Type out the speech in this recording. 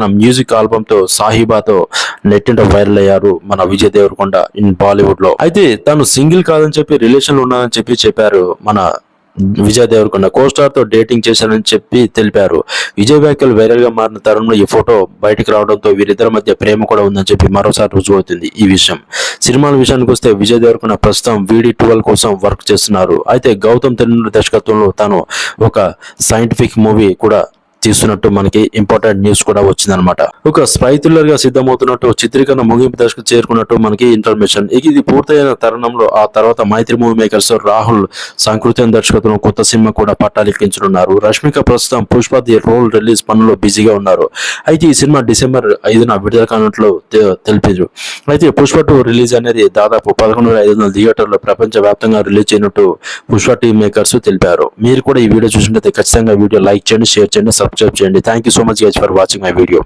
తన music album తో సాహిబాతో నెట్టింట వైరల్ అయ్యారు మన విజయ్ దేవరకొండ ఇన్ బాలీవుడ్ లో. అయితే తను సింగిల్ కాదని చెప్పి రిలేషన్ లో ఉన్నానని చెప్పారు మన విజయ్ దేవరకొండ. కోస్టార్ తో డేటింగ్ చేశానని చెప్పి తెలిపారు. విజయ్ వ్యాఖ్యలు వైరల్ గా మారిన తరుణంలో ఈ ఫోటో బయటకు రావడంతో వీరిద్దరి మధ్య ప్రేమ కూడా ఉందని చెప్పి మరోసారి రుజువు అవుతుంది ఈ విషయం. సినిమాల విషయానికి వస్తే విజయ్ దేవరకొండ ప్రస్తుతం VD12 కోసం వర్క్ చేస్తున్నారు. అయితే గౌతమ్ తిరునూరి దర్శకత్వంలో తాను ఒక సైంటిఫిక్ మూవీ కూడా తీస్తున్నట్టు మనకి ఇంపార్టెంట్ న్యూస్ కూడా వచ్చిందనమాట. ఒక స్పై థ్రిల్లర్ గా సిద్ధమవుతున్నట్టు, చిత్రీకరణ ముగింపు దశకు చేరుకున్నట్టు మనకి ఇన్ఫర్మేషన్. ఇది పూర్తయిన తరుణంలో ఆ తర్వాత మైత్రి మూవీ మేకర్స్ రాహుల్ సంకృతి దర్శకత్వం కొత్త సినిమా కూడా పట్టాలెక్కించనున్నారు. రష్మిక ప్రస్తుతం పుష్ప ది రోల్ రిలీజ్ పనుల్లో బిజీగా ఉన్నారు. అయితే ఈ సినిమా December 5న విడుదల కానున్నట్లు తెలిపారు. అయితే పుష్ప 2 రిలీజ్ అనేది దాదాపు 11,500 థియేటర్లో ప్రపంచ వ్యాప్తంగా రిలీజ్ చేయనున్నట్టు పుష్ప టీమ్ మేకర్స్ తెలిపారు. మీరు కూడా ఈ వీడియో చూసినట్లయితే ఖచ్చితంగా వీడియో లైక్ చేయండి, షేర్ చేయండి, సబ్స్క్రైబ్ చేయండి. Thank you so much guys for watching my video.